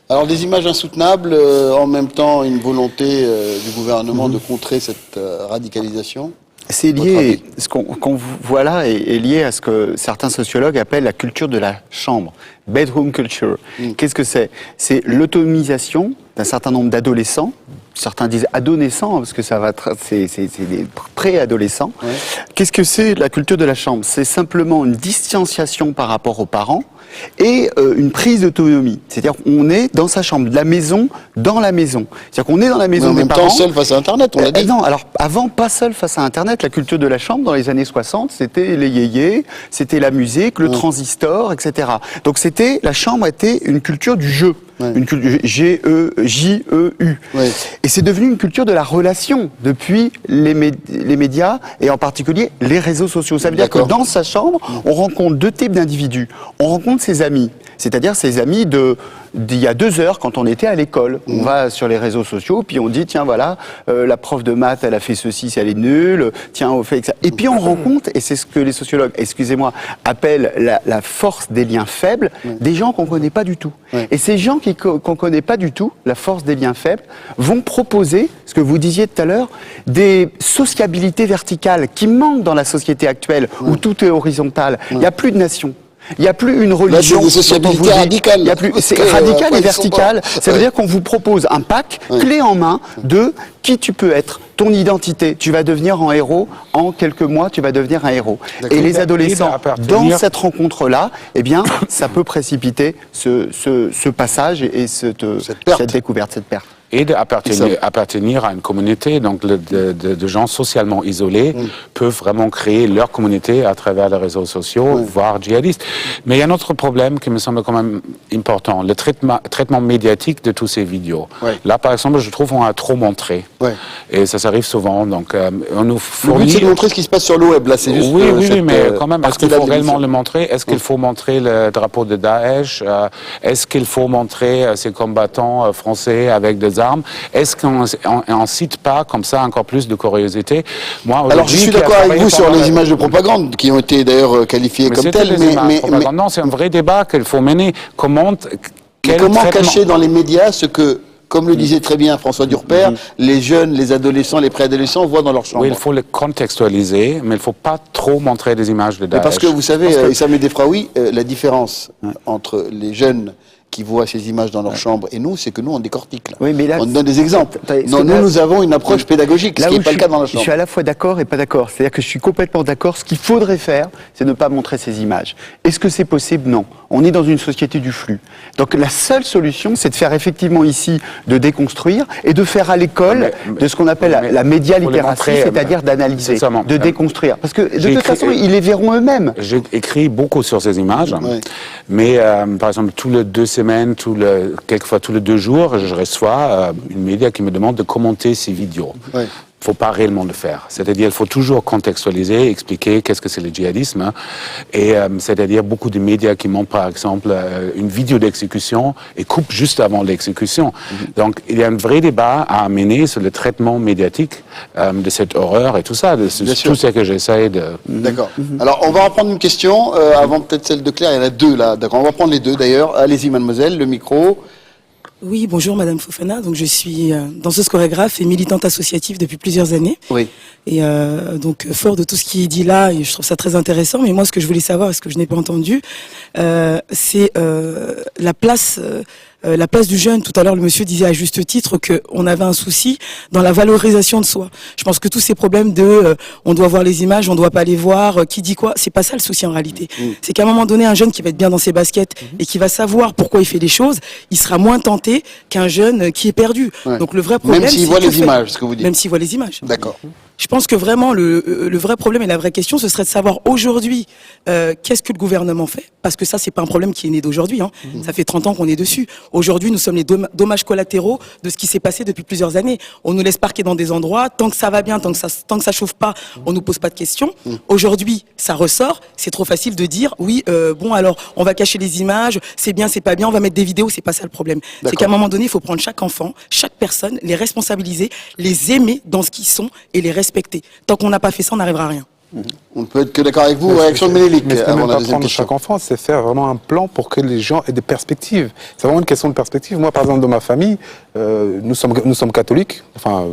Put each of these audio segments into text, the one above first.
Alors des images insoutenables, en même temps une volonté du gouvernement de contrer cette radicalisation. C'est lié, ce qu'on voit là est lié à ce que certains sociologues appellent la culture de la chambre, bedroom culture. Qu'est-ce que c'est? C'est l'autonomisation d'un certain nombre d'adolescents, certains disent adolescents, parce que ça va, c'est des préadolescents. Ouais. Qu'est-ce que c'est la culture de la chambre? C'est simplement une distanciation par rapport aux parents et une prise d'autonomie. C'est-à-dire qu'on est dans sa chambre, de la maison dans la maison. C'est-à-dire qu'on est dans la maison des parents. En même temps seul face à Internet, on l'a dit. Non, alors avant, pas seul face à Internet. La culture de la chambre, dans les années 60, c'était les yéyés, c'était la musique, le transistor, etc. Donc la chambre était une culture du jeu. Ouais. Une culture J-E-U. Ouais. Et c'est devenu une culture de la relation depuis les médias et en particulier les réseaux sociaux. Ça veut dire que dans sa chambre, on rencontre deux types d'individus. On rencontre ses amis, c'est-à-dire ses amis d'il y a 2 heures quand on était à l'école. On va sur les réseaux sociaux, puis on dit tiens voilà, la prof de maths elle a fait ceci, elle est nulle. Tiens on fait ça. Et puis on rencontre, et c'est ce que les sociologues, excusez-moi, appellent la force des liens faibles, des gens qu'on connaît pas du tout. Et ces gens qu'on connaît pas du tout, la force des liens faibles, vont proposer, ce que vous disiez tout à l'heure, des sociabilités verticales qui manquent dans la société actuelle où tout est horizontal. Il n'y a plus de nation. Il n'y a plus une religion. Là, c'est des sociabilités radicales. C'est radical et vertical. Ça veut dire qu'on vous propose un pack, clé en main, de qui tu peux être, ton identité. Tu vas devenir un héros. En quelques mois, tu vas devenir un héros. Et les adolescents, dans cette rencontre-là, eh bien, ça peut précipiter ce passage et cette découverte, cette perte. Et d'appartenir à une communauté, donc de gens socialement isolés peuvent vraiment créer leur communauté à travers les réseaux sociaux, voire djihadistes. Mais il y a un autre problème qui me semble quand même important, le traitement médiatique de tous ces vidéos. Là, par exemple, je trouve qu'on a trop montré. Et ça arrive souvent, donc on nous fournit... Le but, c'est de montrer ce qui se passe sur le web, là, c'est juste... Oui, mais quand même, est-ce qu'il faut réellement le montrer? Est-ce qu'il faut montrer le drapeau de Daesh? Est-ce qu'il faut montrer ces combattants français avec des armes? Est-ce qu'on ne cite pas comme ça encore plus de curiosité? Moi, alors je suis d'accord avec vous sur les images de propagande qui ont été d'ailleurs qualifiées comme telles, mais non, c'est un vrai débat qu'il faut mener. Comment cacher dans les médias ce que, comme le disait très bien François Durper, les jeunes, les adolescents, les préadolescents voient dans leur chambre? Oui, il faut le contextualiser, mais il ne faut pas trop montrer des images de Daesh. Parce que vous savez, Issam Medefraoui, la différence entre les jeunes qui voient ces images dans leur chambre et nous, c'est que nous, on décortique. Là. Oui, mais là, on donne des exemples. Non, nous avons une approche pédagogique, ce qui n'est pas le cas dans la chambre. Je suis à la fois d'accord et pas d'accord. C'est-à-dire que je suis complètement d'accord. Ce qu'il faudrait faire, c'est ne pas montrer ces images. Est-ce que c'est possible? Non. On est dans une société du flux. Donc la seule solution, c'est de faire effectivement ici, de déconstruire et de faire à l'école de ce qu'on appelle la média-littératie, c'est-à-dire d'analyser, de déconstruire. Parce que de toute façon, ils les verront eux-mêmes. J'ai écrit beaucoup sur ces images, mais par exemple, tous les 2 semaines, quelquefois tous les 2 jours, je reçois une média qui me demande de commenter ces vidéos. Il ne faut pas réellement le faire. C'est-à-dire, il faut toujours contextualiser, expliquer qu'est-ce que c'est le djihadisme. Et c'est-à-dire, beaucoup de médias qui montrent, par exemple, une vidéo d'exécution et coupent juste avant l'exécution. Donc, il y a un vrai débat à mener sur le traitement médiatique de cette horreur et tout ça. Tout ce que j'essaie de... D'accord. Alors, on va en prendre une question. Avant peut-être celle de Claire, il y en a 2 là. D'accord. On va prendre les 2 d'ailleurs. Allez-y, mademoiselle, le micro. Oui, bonjour Madame Fofana. Donc je suis danseuse chorégraphe et militante associative depuis plusieurs années. Oui. Et donc fort de tout ce qui est dit là, et je trouve ça très intéressant. Mais moi, ce que je voulais savoir, ce que je n'ai pas entendu, c'est la place du jeune. Tout à l'heure, le monsieur disait à juste titre qu'on avait un souci dans la valorisation de soi. Je pense que tous ces problèmes on doit voir les images, on doit pas les voir, qui dit quoi, c'est pas ça le souci en réalité. C'est qu'à un moment donné, un jeune qui va être bien dans ses baskets et qui va savoir pourquoi il fait les choses, il sera moins tenté qu'un jeune qui est perdu. Donc le vrai problème, même s'il voit les images, ce que vous dites. Même s'il voit les images. D'accord. Je pense que vraiment le vrai problème et la vraie question, ce serait de savoir aujourd'hui qu'est-ce que le gouvernement fait, parce que ça c'est pas un problème qui est né d'aujourd'hui. Ça fait 30 ans qu'on est dessus. Aujourd'hui, nous sommes les dommages collatéraux de ce qui s'est passé depuis plusieurs années. On nous laisse parquer dans des endroits, tant que ça va bien, tant que ça chauffe pas, on nous pose pas de questions. Aujourd'hui, ça ressort, c'est trop facile de dire oui, bon alors on va cacher les images, c'est bien, c'est pas bien, on va mettre des vidéos, c'est pas ça le problème. C'est qu'à un moment donné, il faut prendre chaque enfant, chaque personne, les responsabiliser, les aimer dans ce qu'ils sont et les respecter. Tant qu'on n'a pas fait ça, on n'arrivera à rien. On ne peut être que d'accord avec vous. Réaction de Ménélique. Mais c'est même pas prendre chaque enfant, c'est faire vraiment un plan pour que les gens aient des perspectives. C'est vraiment une question de perspective. Moi, par exemple, dans ma famille, nous sommes catholiques, enfin,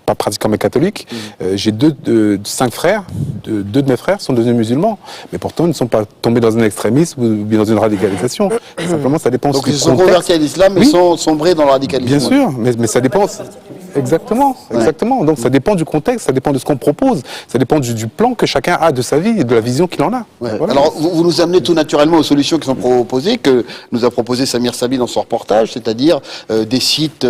pas pratiquants mais catholiques. J'ai 5 frères, 2 de mes frères sont devenus musulmans, mais pourtant ils ne sont pas tombés dans un extrémisme ou bien dans une radicalisation. Simplement, ça dépend. Donc ils sont convertis à l'islam, mais sont sombrés dans le radicalisme. Bien sûr, mais ça dépend. Exactement, exactement. Donc ça dépend du contexte, ça dépend de ce qu'on propose, ça dépend du plan que chacun a de sa vie et de la vision qu'il en a. Voilà. Alors vous nous amenez tout naturellement aux solutions qui sont proposées, que nous a proposé Samir Sabi dans son reportage, c'est-à-dire des sites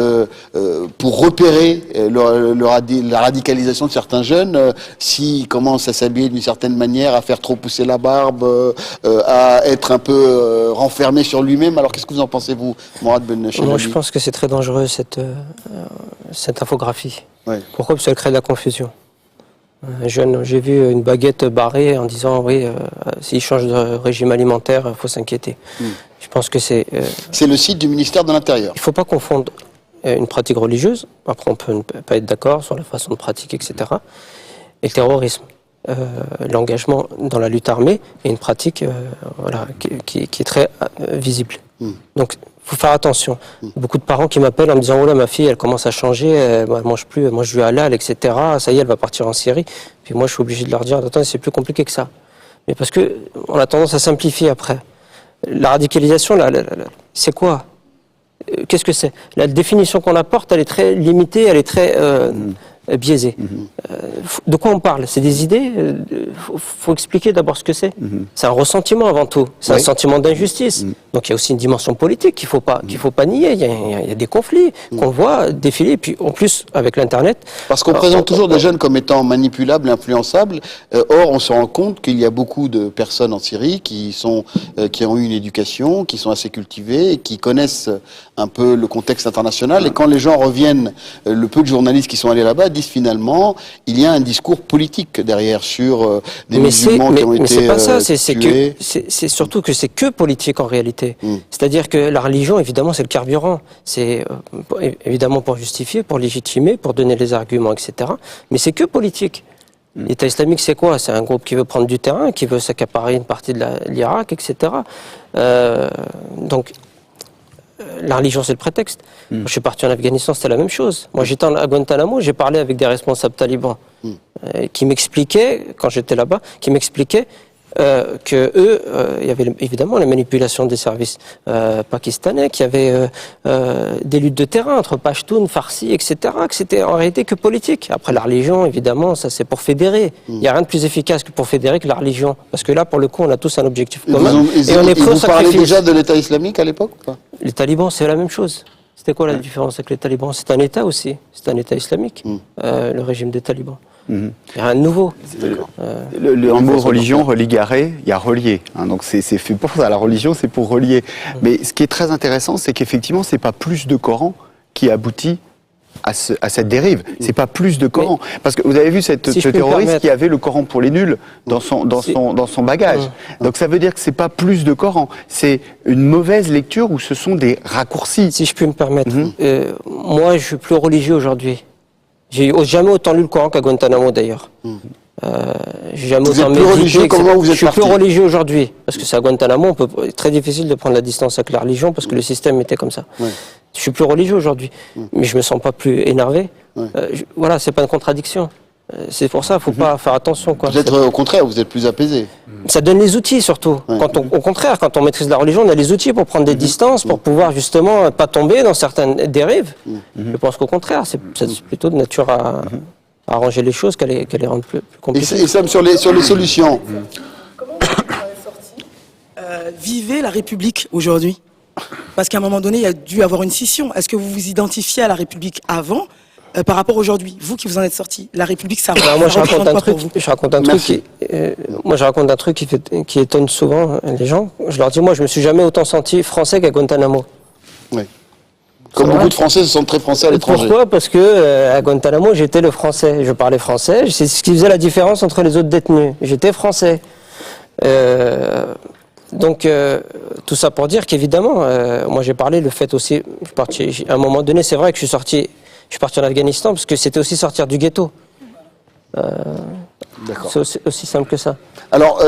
pour repérer la radicalisation de certains jeunes, s'ils commencent à s'habiller d'une certaine manière, à faire trop pousser la barbe, à être un peu renfermé sur lui-même. Alors qu'est-ce que vous en pensez, vous, Mourad Ben Chalabi? Moi je pense que c'est très dangereux cette infographie. Ouais. Pourquoi? Parce qu'elle crée de la confusion. Jeune, j'ai vu une baguette barrée en disant oui, s'il change de régime alimentaire, il faut s'inquiéter. Je pense que c'est... C'est le site du ministère de l'Intérieur. Il ne faut pas confondre une pratique religieuse, après on peut ne pas être d'accord sur la façon de pratiquer, etc., et le terrorisme. L'engagement dans la lutte armée est une pratique voilà, qui est très visible. Donc, il faut faire attention. Beaucoup de parents qui m'appellent en me disant « Oh là, ma fille, elle commence à changer, elle ne mange plus, elle mange du halal, etc. Ça y est, elle va partir en Syrie. » Puis moi, je suis obligé de leur dire « Attends, c'est plus compliqué que ça. » Mais parce qu'on a tendance à simplifier après. La radicalisation, c'est quoi? Qu'est-ce que c'est? La définition qu'on apporte, elle est très limitée, elle est très biaisée. De quoi on parle? C'est des idées? Faut expliquer d'abord ce que c'est. C'est un ressentiment avant tout. C'est un sentiment d'injustice. Donc il y a aussi une dimension politique qu'il faut pas nier. Il y a des conflits qu'on voit défiler. Puis en plus avec l'internet. Parce qu'on présente toujours des jeunes comme étant manipulables, influençables. Or on se rend compte qu'il y a beaucoup de personnes en Syrie qui ont eu une éducation, qui sont assez cultivées, et qui connaissent un peu le contexte international. Et quand les gens reviennent, le peu de journalistes qui sont allés là-bas disent finalement il y a un discours politique derrière sur des musulmans qui ont été mais c'est pas ça, c'est surtout que c'est que politique en réalité. C'est-à-dire que la religion, évidemment, c'est le carburant. C'est évidemment pour justifier, pour légitimer, pour donner les arguments, etc. Mais c'est que politique. L'État islamique, c'est quoi? C'est un groupe qui veut prendre du terrain, qui veut s'accaparer une partie de l'Irak, etc. Donc, la religion, c'est le prétexte. Moi, je suis parti en Afghanistan, c'était la même chose. Moi, j'étais à Guantanamo, j'ai parlé avec des responsables talibans qui m'expliquaient, quand j'étais là-bas, qui m'expliquaient que eux, il y avait évidemment la manipulation des services pakistanais, qu'il y avait des luttes de terrain entre Pashtuns, Farsi, etc., que c'était en réalité que politique. Après, la religion, évidemment, ça c'est pour fédérer. Il n'y a rien de plus efficace que pour fédérer que la religion. Parce que là, pour le coup, on a tous un objectif commun. Et on est prêt au sacrifice. Vous parlez déjà de l'État islamique à l'époque? Les talibans, c'est la même chose. C'était quoi la différence avec les talibans? C'est un État aussi. C'est un État islamique, le régime des talibans. Il y a rien de nouveau. Le mot religion, religaré, il y a relier. Hein, donc c'est fait pour ça. La religion, c'est pour relier. Mais ce qui est très intéressant, c'est qu'effectivement, c'est pas plus de Coran qui aboutit à cette dérive. C'est pas plus de Coran. Parce que vous avez vu ce terroriste qui avait le Coran pour les nuls dans son bagage. Donc ça veut dire que c'est pas plus de Coran. C'est une mauvaise lecture où ce sont des raccourcis. Si je puis me permettre. Moi, je suis plus religieux aujourd'hui. J'ai jamais autant lu le Coran qu'à Guantanamo d'ailleurs. J'ai jamais autant médité. Je suis plus religieux aujourd'hui parce que c'est à Guantanamo, c'est très difficile de prendre la distance avec la religion parce que le système était comme ça. Je suis plus religieux aujourd'hui, mais je me sens pas plus énervé. Voilà, c'est pas une contradiction. C'est pour ça, faut pas faire attention. Peut-être au contraire, vous êtes plus apaisé. Ça donne les outils surtout. Au contraire, quand on maîtrise la religion, on a les outils pour prendre des distances, pour pouvoir justement pas tomber dans certaines dérives. Je pense qu'au contraire, c'est plutôt de nature à arranger les choses qu'à les rendre plus compliquées. Et Sam, sur les solutions. Comment vous sorti vivez la République aujourd'hui? Parce qu'à un moment donné, il y a dû avoir une scission. Est-ce que vous vous identifiez à la République avant par rapport aujourd'hui, vous qui vous en êtes sorti, la République, ça représente moi, je raconte un truc qui étonne souvent les gens. Je leur dis, moi, je me suis jamais autant senti français qu'à Guantanamo. Oui. Comme beaucoup de Français se sentent très français à l'étranger. Pourquoi? Parce que à Guantanamo, j'étais le français. Je parlais français. C'est ce qui faisait la différence entre les autres détenus. J'étais français. Donc, tout ça pour dire qu'évidemment, moi, j'ai parlé le fait aussi. À un moment donné, c'est vrai que je suis parti en Afghanistan parce que c'était aussi sortir du ghetto. C'est aussi simple que ça. Alors,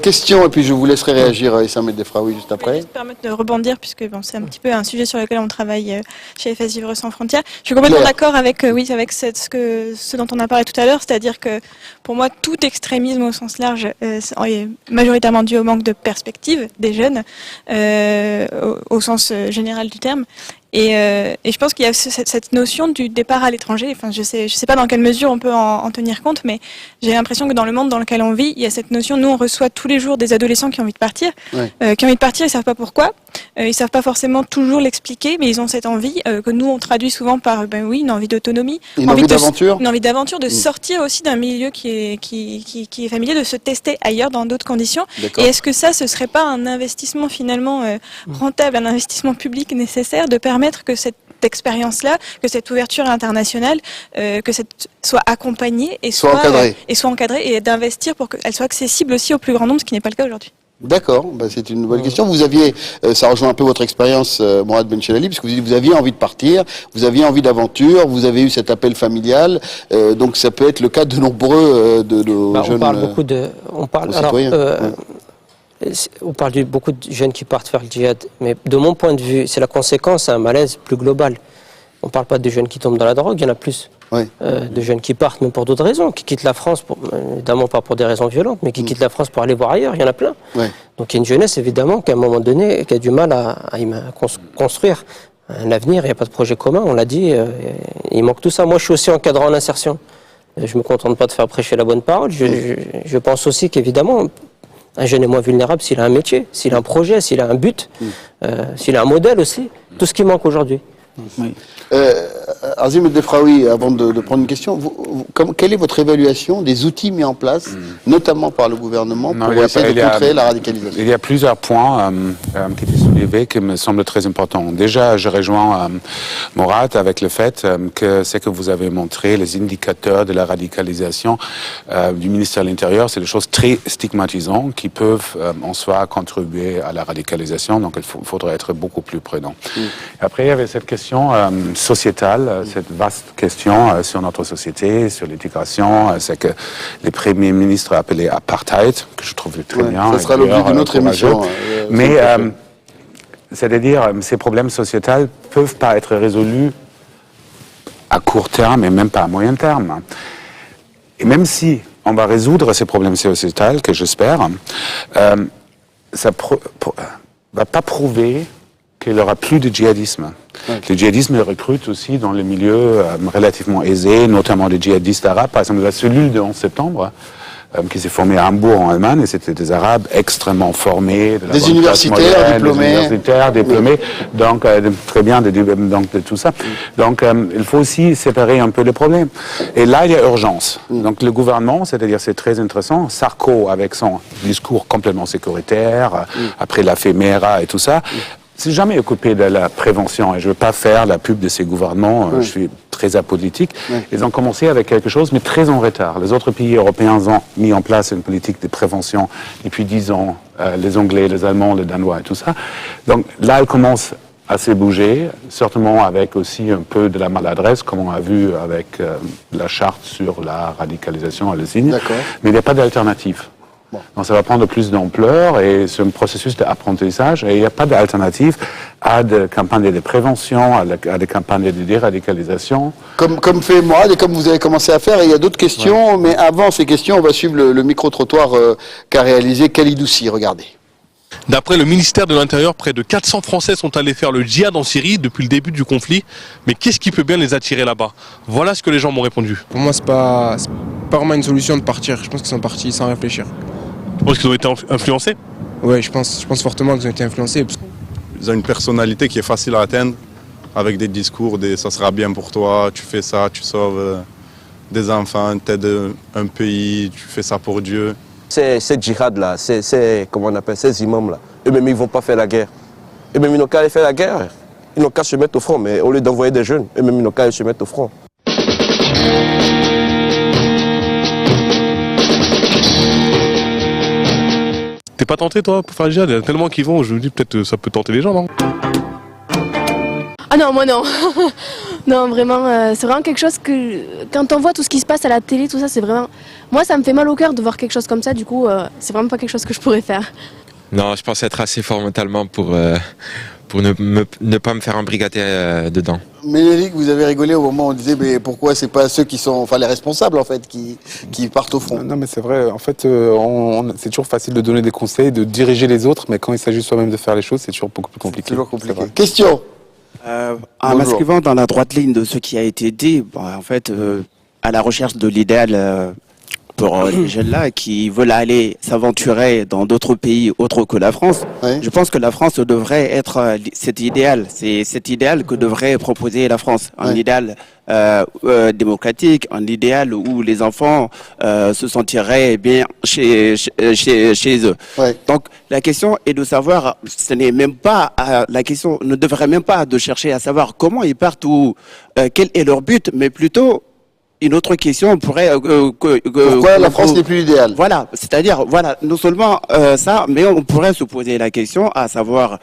question, et puis je vous laisserai réagir, Issam El Defraoui, juste après. Je vais juste permettre de rebondir, puisque c'est un petit peu un sujet sur lequel on travaille chez FS Vivre Sans Frontières. Je suis complètement d'accord avec ce dont on a parlé tout à l'heure, c'est-à-dire que pour moi, tout extrémisme au sens large est majoritairement dû au manque de perspective des jeunes, au sens général du terme. Et je pense qu'il y a cette notion du départ à l'étranger. Enfin, je sais pas dans quelle mesure on peut en tenir compte, mais j'ai l'impression que dans le monde dans lequel on vit, il y a cette notion. Nous, on reçoit tous les jours des adolescents qui ont envie de partir, ils savent pas pourquoi, ils savent pas forcément toujours l'expliquer, mais ils ont cette envie que nous on traduit souvent par une envie d'autonomie, une envie d'aventure, de sortir aussi d'un milieu qui est familier, de se tester ailleurs dans d'autres conditions. Et est-ce que ce serait pas un investissement finalement rentable, un investissement public nécessaire de permettre que cette expérience-là, que cette ouverture internationale, soit accompagnée et soit encadrée et d'investir pour qu'elle soit accessible aussi au plus grand nombre, ce qui n'est pas le cas aujourd'hui. D'accord, c'est une bonne question. Vous aviez, ça rejoint un peu votre expérience, Mourad Benchelali, puisque vous aviez envie de partir, vous aviez envie d'aventure, vous avez eu cet appel familial, donc ça peut être le cas de nombreux de nos jeunes. On parle de beaucoup de jeunes qui partent faire le djihad, mais de mon point de vue, c'est la conséquence, c'est un malaise plus global. On ne parle pas de jeunes qui tombent dans la drogue, il y en a plus. De jeunes qui partent, même pour d'autres raisons, qui quittent la France, évidemment pas pour des raisons violentes, mais qui quittent la France pour aller voir ailleurs, il y en a plein. Donc il y a une jeunesse, évidemment, qu'à un moment donné, qui a du mal à construire un avenir, il n'y a pas de projet commun, on l'a dit, il manque tout ça. Moi, je suis aussi encadrant en insertion. Je ne me contente pas de faire prêcher la bonne parole, je pense aussi qu'évidemment, un jeune est moins vulnérable s'il a un métier, s'il a un projet, s'il a un but, s'il a un modèle aussi. Tout ce qui manque aujourd'hui. Azim El Defraoui, avant de prendre une question, quelle est votre évaluation des outils mis en place, notamment par le gouvernement, pour essayer de contrer la radicalisation? Il y a plusieurs points qui étaient soulevés qui me semblent très importants. Déjà, je rejoins Mourad avec le fait que ce que vous avez montré, les indicateurs de la radicalisation du ministère de l'Intérieur, c'est des choses très stigmatisantes qui peuvent en soi contribuer à la radicalisation. Donc, il faudrait être beaucoup plus prudent. Après, il y avait cette question sociétale, cette vaste question sur notre société, sur l'intégration, c'est que les premiers ministres appelaient apartheid, que je trouve très bien. Ça sera l'objet d'une autre émission. Mais, c'est-à-dire, ces problèmes sociétaux ne peuvent pas être résolus à court terme et même pas à moyen terme. Et même si on va résoudre ces problèmes sociétals, que j'espère, ça va pas prouver qu'il n'y aura plus de djihadisme. Le djihadisme recrute aussi dans les milieux relativement aisés, notamment les djihadistes arabes. Par exemple, la cellule de 11 septembre, qui s'est formée à Hambourg, en Allemagne, et c'était des Arabes extrêmement formés. Des universitaires diplômés. Donc, très bien, donc, de tout ça. Donc, il faut aussi séparer un peu les problèmes. Et là, il y a urgence. Donc, le gouvernement, c'est-à-dire, c'est très intéressant. Sarko, avec son discours complètement sécuritaire, après l'affaire Mera et tout ça, s'est jamais occupé de la prévention, et je ne veux pas faire la pub de ces gouvernements, je suis très apolitique. Ils ont commencé avec quelque chose, mais très en retard. Les autres pays européens ont mis en place une politique de prévention depuis 10 ans, les Anglais, les Allemands, les Danois et tout ça. Donc là, elle commence à se bouger, certainement avec aussi un peu de la maladresse, comme on a vu avec la charte sur la radicalisation à l'usine. Mais il n'y a pas d'alternative. Donc ça va prendre plus d'ampleur et c'est un processus d'apprentissage et il n'y a pas d'alternative à des campagnes de prévention, à des campagnes de déradicalisation. Comme fait Mourad et comme vous avez commencé à faire, et il y a d'autres questions, mais avant ces questions, on va suivre le micro-trottoir qu'a réalisé Khalidoussi, regardez. D'après le ministère de l'Intérieur, près de 400 Français sont allés faire le djihad en Syrie depuis le début du conflit. Mais qu'est-ce qui peut bien les attirer là-bas? Voilà ce que les gens m'ont répondu. Pour moi, c'est pas vraiment une solution de partir. Je pense qu'ils sont partis sans réfléchir. Tu penses qu'ils ont été influencés? Oui, je pense fortement qu'ils ont été influencés. Ils ont une personnalité qui est facile à atteindre, avec des discours, ça sera bien pour toi, tu fais ça, tu sauves des enfants, tu aides un pays, tu fais ça pour Dieu. Ces djihad-là, comment on appelle, ces imams-là, eux-mêmes, ils ne vont pas faire la guerre. Eux-mêmes, ils n'ont qu'à aller faire la guerre. Ils n'ont qu'à se mettre au front, mais au lieu d'envoyer des jeunes, eux-mêmes, ils n'ont qu'à aller se mettre au front. T'es pas tenté, toi, pour faire le djihad? Il y en a tellement qui vont, je me dis peut-être ça peut tenter les gens, non? Ah non, moi non. Non, vraiment, c'est vraiment quelque chose que, quand on voit tout ce qui se passe à la télé, tout ça, c'est vraiment... Moi, ça me fait mal au cœur de voir quelque chose comme ça, du coup, c'est vraiment pas quelque chose que je pourrais faire. Non, je pense être assez fort mentalement pour ne pas me faire embrigader dedans. Ménélique, vous avez rigolé au moment où on disait mais pourquoi c'est pas ceux qui sont, enfin les responsables en fait, qui partent au front. Non mais c'est vrai, en fait c'est toujours facile de donner des conseils, de diriger les autres, mais quand il s'agit soi-même de faire les choses, c'est toujours beaucoup plus compliqué. C'est toujours compliqué. Question. En m'inscrivant dans la droite ligne de ce qui a été dit, en fait, à la recherche de l'idéal pour les jeunes-là qui veulent aller s'aventurer dans d'autres pays autres que la France, je pense que la France devrait être cet idéal. C'est cet idéal que devrait proposer la France. Un idéal démocratique, un idéal où les enfants se sentiraient bien chez eux. Donc la question est de savoir, ce n'est même pas la question ne devrait même pas de chercher à savoir comment ils partent ou quel est leur but, mais plutôt une autre question pourrait... pourquoi la France n'est plus l'idéal? Voilà, c'est-à-dire, voilà, non seulement ça, mais on pourrait se poser la question à savoir,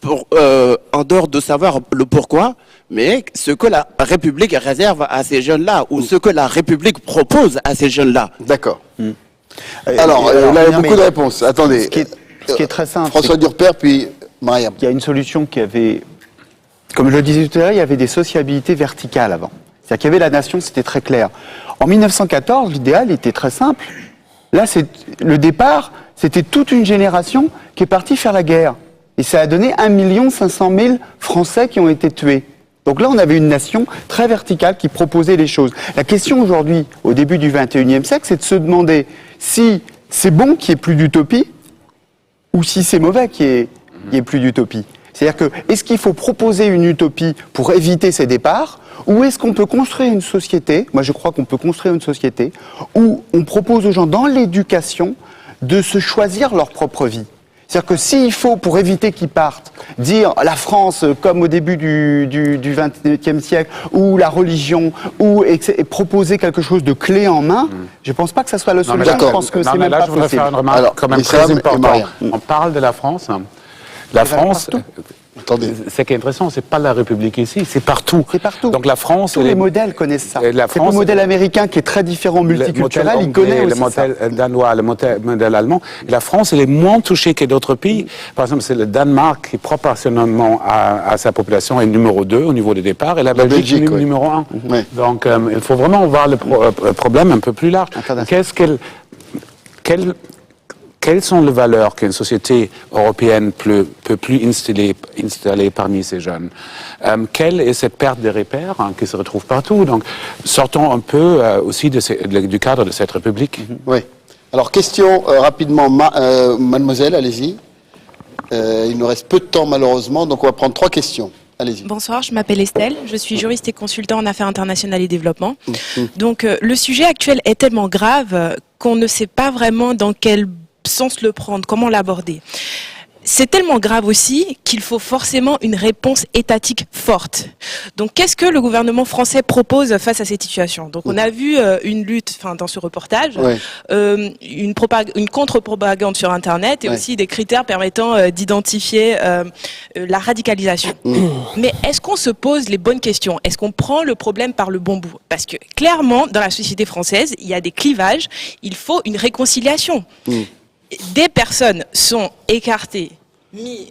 en dehors de savoir le pourquoi, mais ce que la République réserve à ces jeunes-là, ou ce que la République propose à ces jeunes-là. D'accord. Alors, là, il y a beaucoup de réponses. Attendez. Ce qui est très simple. François Durper, puis Mariam. Il y a une solution qui avait... Comme je le disais tout à l'heure, il y avait des sociabilités verticales avant. C'est-à-dire qu'il y avait la nation, c'était très clair. En 1914, l'idéal était très simple. Là, le départ, c'était toute une génération qui est partie faire la guerre. Et ça a donné 1 500 000 Français qui ont été tués. Donc là, on avait une nation très verticale qui proposait les choses. La question aujourd'hui, au début du XXIe siècle, c'est de se demander si c'est bon qu'il n'y ait plus d'utopie ou si c'est mauvais qu'il n'y ait plus d'utopie. C'est-à-dire que, est-ce qu'il faut proposer une utopie pour éviter ces départs, ou est-ce qu'on peut construire une société, moi je crois qu'on peut construire une société, où on propose aux gens dans l'éducation de se choisir leur propre vie. C'est-à-dire que s'il faut, pour éviter qu'ils partent, dire la France comme au début du XXe siècle, ou la religion, et proposer quelque chose de clé en main, je ne pense pas que ça soit la solution. Je pense que c'est même pas possible. Je voudrais faire une remarque quand même très importante. On parle de la France. La France, ce qui est intéressant, c'est pas la République ici, c'est partout. C'est partout. Donc la France, tous les modèles connaissent ça. C'est le modèle américain qui est très différent, multiculturel, il connaît aussi ça. Le modèle danois, le modèle allemand. La France, elle est moins touchée que d'autres pays. Par exemple, c'est le Danemark qui, proportionnellement à sa population, est numéro 2 au niveau des départs, et la Belgique numéro 1. Donc il faut vraiment voir le problème un peu plus large. Quelles sont les valeurs qu'une société européenne peut plus installer parmi ces jeunes? Quelle est cette perte de repères qui se retrouve partout? Donc, sortons un peu aussi du cadre de cette République. Oui. Alors, question rapidement, mademoiselle, allez-y. Il nous reste peu de temps, malheureusement, donc on va prendre 3 questions. Allez-y. Bonsoir, je m'appelle Estelle, je suis juriste et consultant en affaires internationales et développement. Donc, le sujet actuel est tellement grave qu'on ne sait pas vraiment dans quel sens le prendre, comment l'aborder. C'est tellement grave aussi qu'il faut forcément une réponse étatique forte. Donc, qu'est-ce que le gouvernement français propose face à cette situation? Donc, on a vu une lutte, dans ce reportage, une contre-propagande sur Internet et aussi des critères permettant d'identifier la radicalisation. Mais est-ce qu'on se pose les bonnes questions? Est-ce qu'on prend le problème par le bon bout? Parce que clairement, dans la société française, il y a des clivages. Il faut une réconciliation. Des personnes sont écartées, mises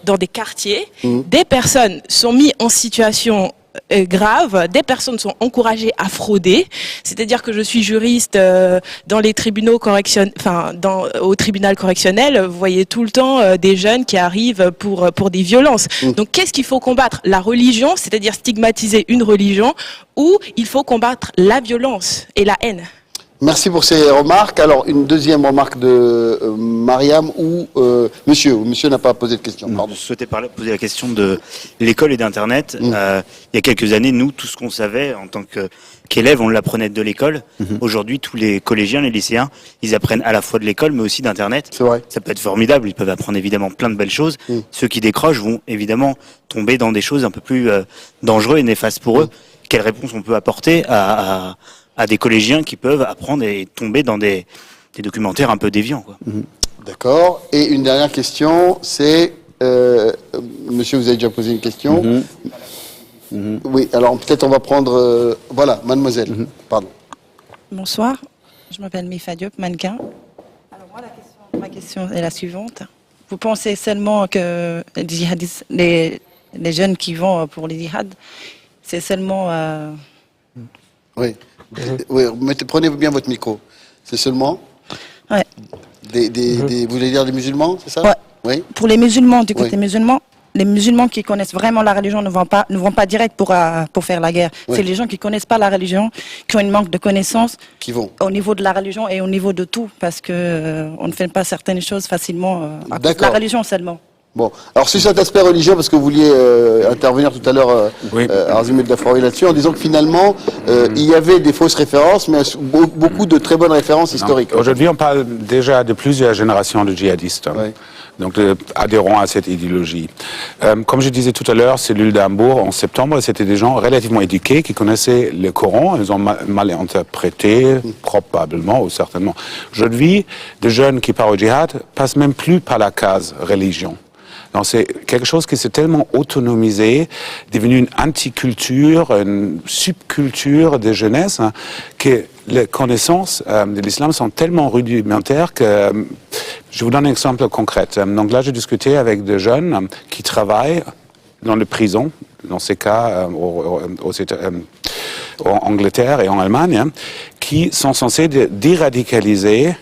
dans des quartiers, des personnes sont mises en situation grave, des personnes sont encouragées à frauder, c'est-à-dire que je suis juriste dans les tribunaux au tribunal correctionnel, vous voyez tout le temps des jeunes qui arrivent pour des violences. Donc qu'est-ce qu'il faut combattre? La religion, c'est-à-dire stigmatiser une religion, ou il faut combattre la violence et la haine? Merci pour ces remarques. Alors, une deuxième remarque de Mariam ou Monsieur n'a pas posé de question. Pardon. Je souhaitais poser la question de l'école et d'Internet. Il y a quelques années, nous, tout ce qu'on savait en tant qu'élèves, on l'apprenait de l'école. Aujourd'hui, tous les collégiens, les lycéens, ils apprennent à la fois de l'école, mais aussi d'Internet. C'est vrai. Ça peut être formidable. Ils peuvent apprendre évidemment plein de belles choses. Ceux qui décrochent vont évidemment tomber dans des choses un peu plus dangereuses et néfastes pour eux. Quelle réponse on peut apporter à des collégiens qui peuvent apprendre et tomber dans des documentaires un peu déviants, quoi. D'accord. Et une dernière question, c'est... monsieur, vous avez déjà posé une question. Oui, alors peut-être on va prendre... voilà, mademoiselle, pardon. Bonsoir, je m'appelle Mifa Diop, mannequin. Alors moi, ma question est la suivante. Vous pensez seulement que les djihadistes, les jeunes qui vont pour les djihad, c'est seulement... Oui, prenez bien votre micro. C'est seulement... Ouais. Vous voulez dire des musulmans, c'est ça? Ouais. Oui. Pour les musulmans, du côté musulman, les musulmans qui connaissent vraiment la religion ne vont pas direct pour faire la guerre. Oui. C'est les gens qui connaissent pas la religion, qui ont une manque de connaissances qui vont au niveau de la religion et au niveau de tout, parce que on ne fait pas certaines choses facilement à cause de la religion seulement. Bon, alors sur cet aspect religieux, parce que vous vouliez intervenir tout à l'heure, Arzim El-Dafraoui, là-dessus, en disant que finalement, il y avait des fausses références, mais beaucoup de très bonnes références historiques. Aujourd'hui, on parle déjà de plusieurs générations de djihadistes. Donc, adhérents à cette idéologie. Comme je disais tout à l'heure, cellule d'Hambourg, en septembre, c'était des gens relativement éduqués qui connaissaient le Coran. Ils ont mal interprété, probablement ou certainement. Aujourd'hui, des jeunes qui partent au djihad passent même plus par la case religion. Donc c'est quelque chose qui s'est tellement autonomisé, devenu une anticulture, une subculture de jeunesse, que les connaissances de l'islam sont tellement rudimentaires que... je vous donne un exemple concret. Donc là, j'ai discuté avec des jeunes qui travaillent dans les prisons, dans ces cas en Angleterre et en Allemagne, qui sont censés déradicaliser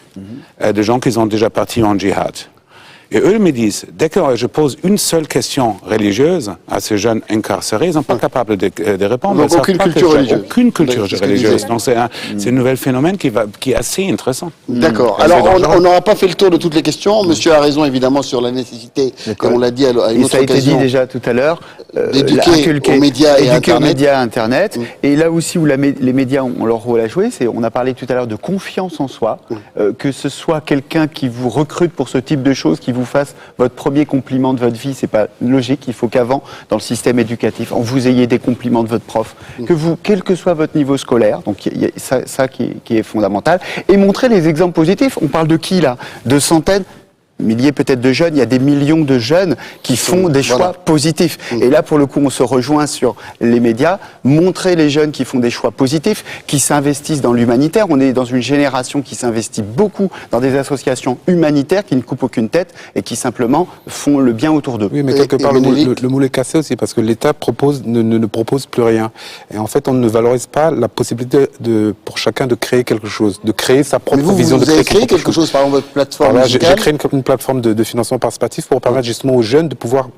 des gens qui sont déjà partis en djihad. Et eux me disent, dès que je pose une seule question religieuse à ces jeunes incarcérés, ils ne sont pas capables de répondre. Donc aucune culture religieuse. Aucune culture religieuse. Donc c'est un nouvel phénomène qui est assez intéressant. D'accord. Alors on n'aura pas fait le tour de toutes les questions. Monsieur a raison évidemment sur la nécessité, comme on l'a dit à une autre occasion. Et ça a été dit déjà tout à l'heure, d'éduquer aux médias et à Internet. Et là aussi où les médias ont leur rôle à jouer, on a parlé tout à l'heure de confiance en soi, que ce soit quelqu'un qui vous recrute pour ce type de choses, qui vous fasse votre premier compliment de votre vie, c'est pas logique. Il faut qu'avant, dans le système éducatif, vous ayez des compliments de votre prof, que vous, quel que soit votre niveau scolaire, donc il y a ça qui est fondamental, et montrer les exemples positifs. On parle de qui là? De centaines, milliers peut-être de jeunes, il y a des millions de jeunes qui font des choix positifs. Et là, pour le coup, on se rejoint sur les médias, montrer les jeunes qui font des choix positifs, qui s'investissent dans l'humanitaire. On est dans une génération qui s'investit beaucoup dans des associations humanitaires qui ne coupent aucune tête et qui simplement font le bien autour d'eux. Oui, mais quelque part, le moule est cassé aussi parce que l'État ne propose plus rien. Et en fait, on ne valorise pas la possibilité pour chacun de créer quelque chose, de créer sa propre vision. Vous avez créé quelque chose, par exemple, votre plateforme musicale. J'ai créé une plateforme de financement participatif pour permettre justement aux jeunes de pouvoir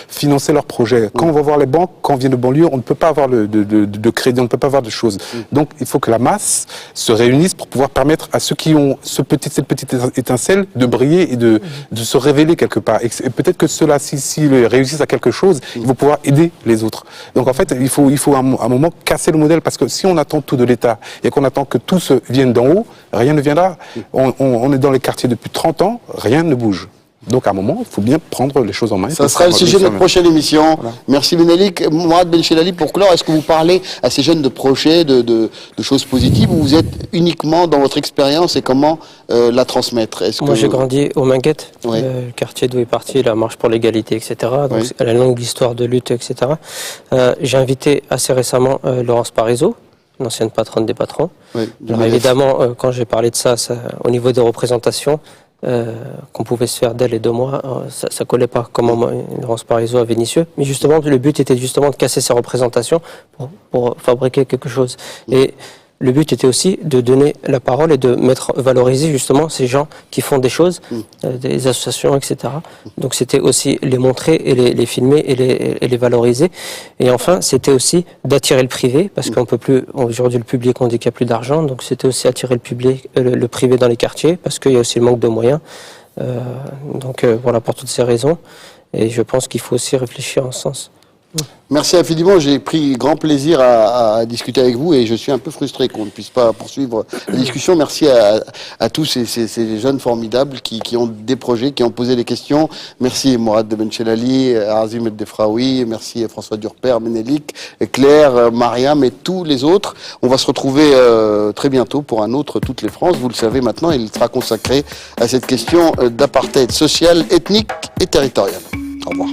financer leurs projets. Quand on va voir les banques, quand on vient de banlieue, on ne peut pas avoir de crédit, on ne peut pas avoir de choses. Donc il faut que la masse se réunisse pour pouvoir permettre à ceux qui ont cette petite étincelle de briller et de se révéler quelque part. Et peut-être que ceux-là, s'ils réussissent à quelque chose, ils vont pouvoir aider les autres. Donc en fait, il faut à un moment casser le modèle, parce que si on attend tout de l'État et qu'on attend que tout vienne d'en haut, rien ne viendra. On est dans les quartiers depuis 30 ans, rien ne bouge. Donc à un moment, il faut bien prendre les choses en main. Ça sera le sujet de notre prochaine émission. Voilà. Merci Menelik. Mourad Benchelali, pour clore, est-ce que vous parlez à ces jeunes de projets, de choses positives, ou vous êtes uniquement dans votre expérience et comment la transmettre? Moi j'ai grandi au Minguette, le quartier d'où est parti la marche pour l'égalité, etc. Donc la longue histoire de lutte, etc. J'ai invité assez récemment Laurence Parisot, l'ancienne patronne des patrons. Alors évidemment, quand j'ai parlé de ça, au niveau des représentations, qu'on pouvait se faire d'elle et de moi, ça collait pas comment Laurence Parisot à Vénissieux. Mais justement, le but était justement de casser ces représentations pour fabriquer quelque chose. Et le but était aussi de donner la parole et de valoriser justement ces gens qui font des choses, des associations, etc. Donc c'était aussi les montrer et les filmer et les valoriser. Et enfin, c'était aussi d'attirer le privé, parce qu'on peut plus, aujourd'hui le public, on dit qu'il n'y a plus d'argent, donc c'était aussi attirer le public, le privé dans les quartiers, parce qu'il y a aussi le manque de moyens. Donc voilà, pour toutes ces raisons. Et je pense qu'il faut aussi réfléchir en ce sens. Merci infiniment, j'ai pris grand plaisir à discuter avec vous et je suis un peu frustré qu'on ne puisse pas poursuivre la discussion. Merci à tous ces jeunes formidables qui ont des projets, qui ont posé des questions. Merci Mourad Benchelali, Arzim El-Dafraoui, merci François Durper, Menelik, Claire, Mariam et tous les autres. On va se retrouver très bientôt pour un autre Toutes les France. Vous le savez maintenant, il sera consacré à cette question d'apartheid social, ethnique et territorial. Au revoir.